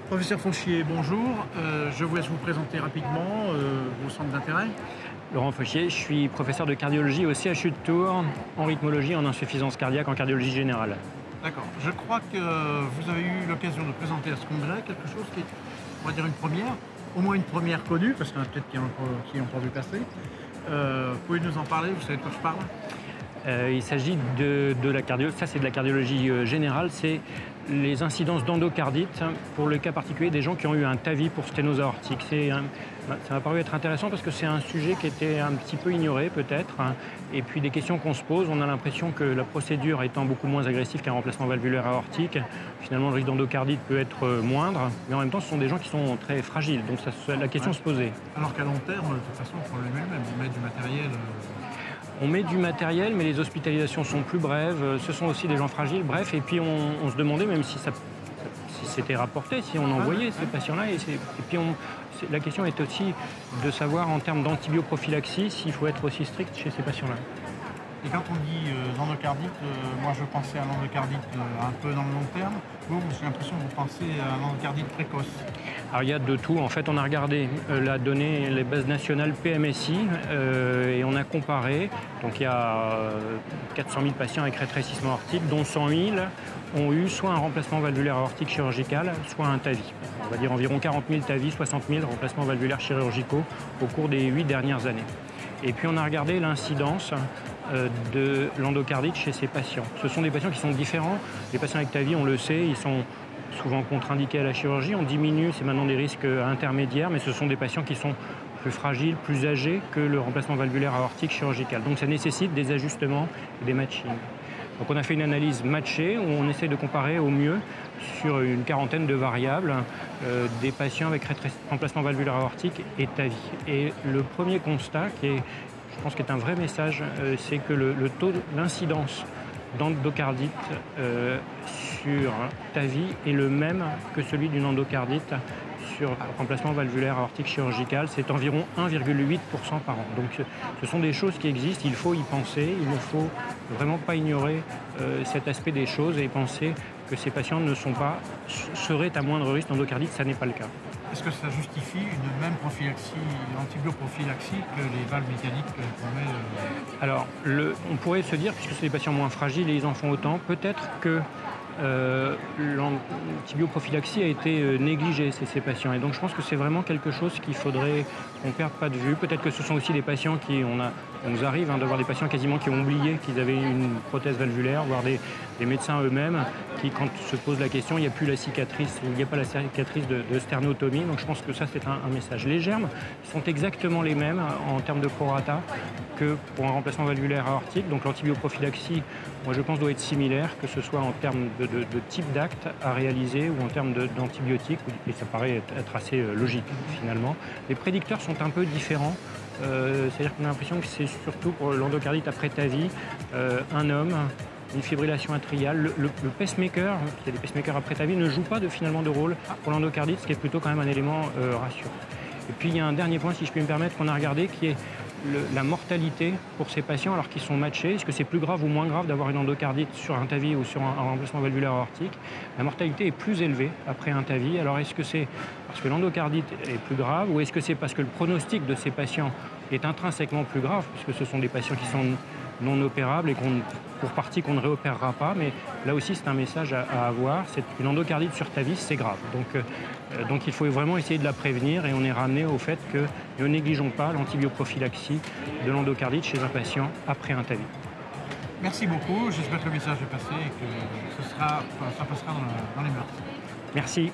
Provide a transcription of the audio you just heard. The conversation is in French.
Professeur Fauchier, bonjour. Je vous laisse vous présenter rapidement vos centres d'intérêt. Laurent Fauchier, je suis professeur de cardiologie au CHU de Tours, en rythmologie, en insuffisance cardiaque, en cardiologie générale. D'accord. Je crois que vous avez eu l'occasion de présenter à ce congrès quelque chose qui est, on va dire, une première, au moins une première connue, parce qu'il y en a peut-être qui ont encore vu passer. Pouvez nous en parler? Vous savez de quoi je parle? Il s'agit de la cardiologie, ça c'est de la cardiologie générale, c'est les incidences d'endocardite pour le cas particulier des gens qui ont eu un TAVI pour sténose aortique. Ça m'a paru être intéressant parce que c'est un sujet qui était un petit peu ignoré peut-être, et puis des questions qu'on se pose, on a l'impression que la procédure étant beaucoup moins agressive qu'un remplacement valvulaire aortique, finalement le risque d'endocardite peut être moindre, mais en même temps ce sont des gens qui sont très fragiles, donc la question se posait. Alors qu'à long terme, de toute façon, le problème est le même, vous mettez du matériel. On met du matériel, mais les hospitalisations sont plus brèves. Ce sont aussi des gens fragiles. Bref, et puis on se demandait même si c'était rapporté, si on envoyait ces patients-là. Et puis la question est aussi de savoir en termes d'antibioprophylaxie s'il faut être aussi strict chez ces patients-là. Et quand on dit l'endocardite, moi je pensais à l'endocardite un peu dans le long terme. Vous, j'ai l'impression que vous pensez à l'endocardite précoce. Alors il y a de tout. En fait, on a regardé la donnée, les bases nationales PMSI, et on a comparé. Donc il y a 400 000 patients avec rétrécissement aortique, dont 100 000 ont eu soit un remplacement valvulaire aortique chirurgical, soit un TAVI. On va dire environ 40 000 TAVI, 60 000 remplacements valvulaires chirurgicaux au cours des 8 dernières années. Et puis on a regardé l'incidence de l'endocardite chez ces patients. Ce sont des patients qui sont différents. Les patients avec TAVI, on le sait, ils sont souvent contre-indiqués à la chirurgie. On diminue, c'est maintenant des risques intermédiaires, mais ce sont des patients qui sont plus fragiles, plus âgés que le remplacement valvulaire aortique chirurgical. Donc ça nécessite des ajustements et des matchings. Donc on a fait une analyse matchée où on essaie de comparer au mieux sur une quarantaine de variables des patients avec remplacement valvulaire aortique et TAVI. Et le premier constat, je pense qu'il est un vrai message, c'est que l'incidence d'endocardite sur TAVI est le même que celui d'une endocardite sur remplacement valvulaire aortique chirurgical, c'est environ 1,8% par an. Donc ce sont des choses qui existent, il faut y penser, il ne faut vraiment pas ignorer cet aspect des choses et penser que ces patients seraient à moindre risque d'endocardite, ça n'est pas le cas. Est-ce que ça justifie une même prophylaxie, antibioprophylaxie que les valves mécaniques qu'on met Alors, on pourrait se dire, puisque c'est des patients moins fragiles et ils en font autant, peut-être que l'antibioprophylaxie a été négligée chez ces patients. Et donc je pense que c'est vraiment quelque chose qu'il faudrait qu'on ne perde pas de vue. Peut-être que ce sont aussi des patients on nous arrive d'avoir des patients quasiment qui ont oublié qu'ils avaient une prothèse valvulaire, voire des médecins eux-mêmes qui, quand se pose la question, il n'y a plus la cicatrice, il n'y a pas la cicatrice de sternotomie. Donc je pense que ça, c'est un message. Les germes sont exactement les mêmes en termes de prorata que pour un remplacement valvulaire aortique. Donc l'antibioprophylaxie, moi je pense, doit être similaire, que ce soit en termes de type d'acte à réaliser ou en termes d'antibiotiques, et ça paraît être assez logique finalement. Les prédicteurs sont un peu différents. C'est-à-dire qu'on a l'impression que c'est surtout pour l'endocardite après TAVI, un homme, une fibrillation atriale. Le pacemaker, qui est des pacemakers après TAVI, ne joue pas finalement de rôle pour l'endocardite, ce qui est plutôt quand même un élément rassurant. Et puis il y a un dernier point, si je puis me permettre, qu'on a regardé, qui est la mortalité pour ces patients alors qu'ils sont matchés. Est-ce que c'est plus grave ou moins grave d'avoir une endocardite sur un TAVI ou sur un remplacement valvulaire aortique? La mortalité est plus élevée après un TAVI. Alors est-ce que c'est parce que l'endocardite est plus grave ou est-ce que c'est parce que le pronostic de ces patients est intrinsèquement plus grave, puisque ce sont des patients qui sont non opérables et pour partie qu'on ne réopérera pas, mais là aussi c'est un message à avoir, c'est une endocardite sur TAVI, c'est grave. Donc il faut vraiment essayer de la prévenir et on est ramené au fait que ne négligeons pas l'antibioprophylaxie de l'endocardite chez un patient après un TAVI. Merci beaucoup, j'espère que le message est passé et que ça passera dans les mœurs. Merci.